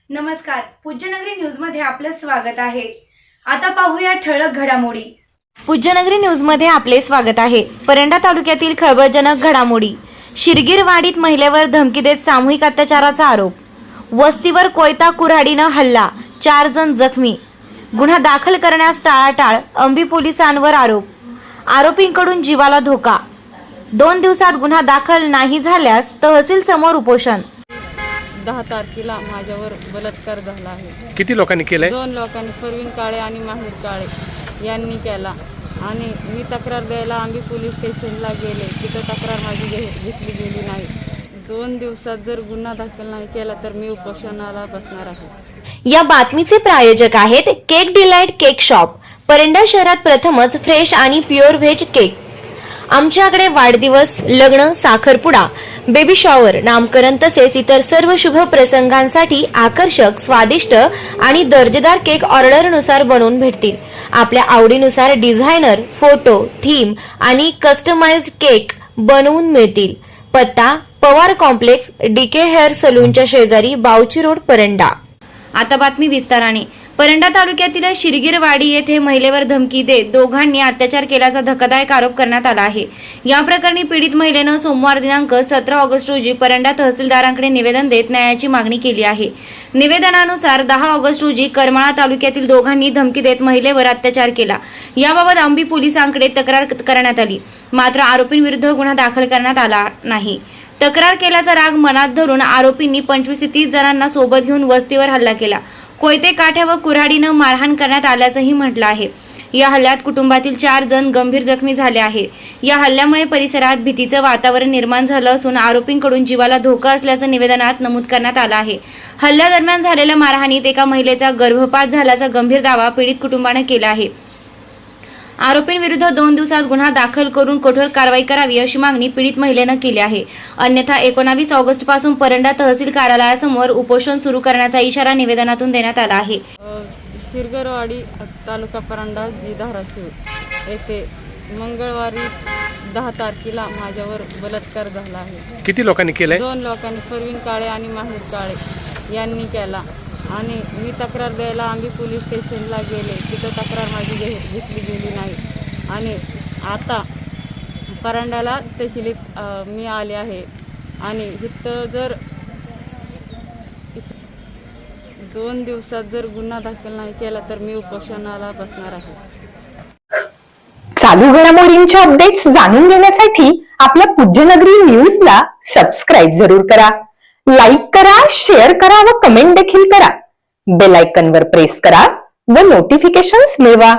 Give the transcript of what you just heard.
नमस्कार, पूज्यनगरी न्यूज मध्ये आपलं स्वागत आहे। आता पाहूया ठळक घडामोडी। पूज्यनगरी न्यूज मध्ये आपले स्वागत आहे। परंडा तालुक्यातील खळबळजनक घडामोडी। शिरगीरवाडीत महिलेवर धमकी देत सामूहिक अत्याचाराचा आरोप। वस्तीवर कोयता कुऱ्हाडीनं हल्ला, 4 जण जखमी। गुन्हा दाखल करण्यास टाळाटाळ, अंबी पोलिसांवर आरोप। आरोपींकडून जीवाला धोका। 2 दिवसात गुन्हा दाखल नाही झाल्यास तहसील समोर उपोषण। 10 तारखेला माझ्यावर बलात्कार झाला आहे। किती लोकांनी केलंय? 2 लोकांनी, परवीन काळे आणि माहीर काळे यांनी केला आणि मी तक्रार द्यायला आंबी पोलीस स्टेशनला गेले। तिथं तक्रार माझी घेतली गेली नाही। 2 दिवसात जर गुन्हा दाखल नाही केला तर मी उपोषणाला बसणार आहे। या बातमीचे प्रायोजक आहेत cake delight cake shop. Paranda शहरात प्रथमच फ्रेश आणि प्युअर व्हेज केक। आमच्याकडे वाढदिवस, लग्न, साखरपुडा, बेबी शॉवर, नामकरण तसेच इतर सर्व शुभ प्रसंगांसाठी आकर्षक, स्वादिष्ट आणि दर्जेदार केक ऑर्डरनुसार बनवून भेटतील। आपल्या आवडीनुसार डिझायनर, फोटो, थीम आणि कस्टमाइज्ड केक बनवून मिळतील। पत्ता पवार कॉम्प्लेक्स, डीके हेअर सलूनच्या शेजारी, बावची रोड, परंडा। आता बातमी विस्ताराने। परंडा तालुक्यातील शिरगीरवाडी येथे महिलेवर धमकी देत दोघांनी अत्याचार केल्याचा धक्कादायक आरोप करण्यात आला आहे। या प्रकरणी पीडित महिलेनं सोमवार दिनांक 17 ऑगस्ट रोजी परंडा तहसीलदारांकडे निवेदन देत न्यायाची मागणी केली आहे। निवेदनानुसार 10 ऑगस्ट रोजी करमाळा तालुक्यातील दोघांनी धमकी देत महिलेवर अत्याचार केला। याबाबत अंबी पोलिसांकडे तक्रार करण्यात आली, मात्र आरोपींविरुद्ध गुन्हा दाखल करण्यात आला नाही। तक्रार केल्याचा राग मनात धरून आरोपींनी 25 ते 30 जणांना सोबत घेऊन वस्तीवर हल्ला केला। कोयते, काठ्या व कुऱ्हाडीनं मारहाण करण्यात आल्याचंही म्हटलं आहे। या हल्ल्यात कुटुंबातील 4 जण गंभीर जखमी झाले आहेत। या हल्ल्यामुळे परिसरात भीतीचं वातावरण निर्माण झालं असून आरोपींकडून जीवाला धोका असल्याचं निवेदनात नमूद करण्यात आलं आहे। हल्ल्यादरम्यान झालेल्या मारहाणीत एका महिलेचा गर्भपात झाल्याचा गंभीर दावा पीडित कुटुंबाने केला आहे। आरोपींविरुद्ध 2 दिवसात गुन्हा दाखल करून कठोर कारवाई करावी अशी मागणी पीडित महिलेनं केली आहे। अन्यथा 19 ऑगस्ट पासून परंडा तहसील कार्यालयासमोर उपोषण सुरू करण्याचा इशारा निवेदनातून देण्यात आला आहे। शिरगीरवाडी तालुका परंडा धाराशिव येथे मंगळवारी 10 तारखेला माझ्यावर बलात्कार झाला आहे। किती लोकांनी केलंय? 2 लोकांनी, परवीन काळे आणि माहीर काळे यांनी केला आणि मी तक्रार द्यायला आंबी पोलीस स्टेशनला गेले। तिथं तक्रार माझी घेतली गेली नाही आणि आता परंड्याला तहसीलीत मी आले आहे आणि इथं जर 2 दिवसात जर गुन्हा दाखल नाही केला तर मी उपोषणाला बसणार आहे। चालू घडामोडींचे अपडेट्स जाणून घेण्यासाठी आपल्या पूज्यनगरी न्यूजला सबस्क्राईब जरूर करा, लाईक करा, शेअर करा व कमेंट देखील करा। बेल आयकॉनवर प्रेस करा व नोटिफिकेशन्स मिळवा।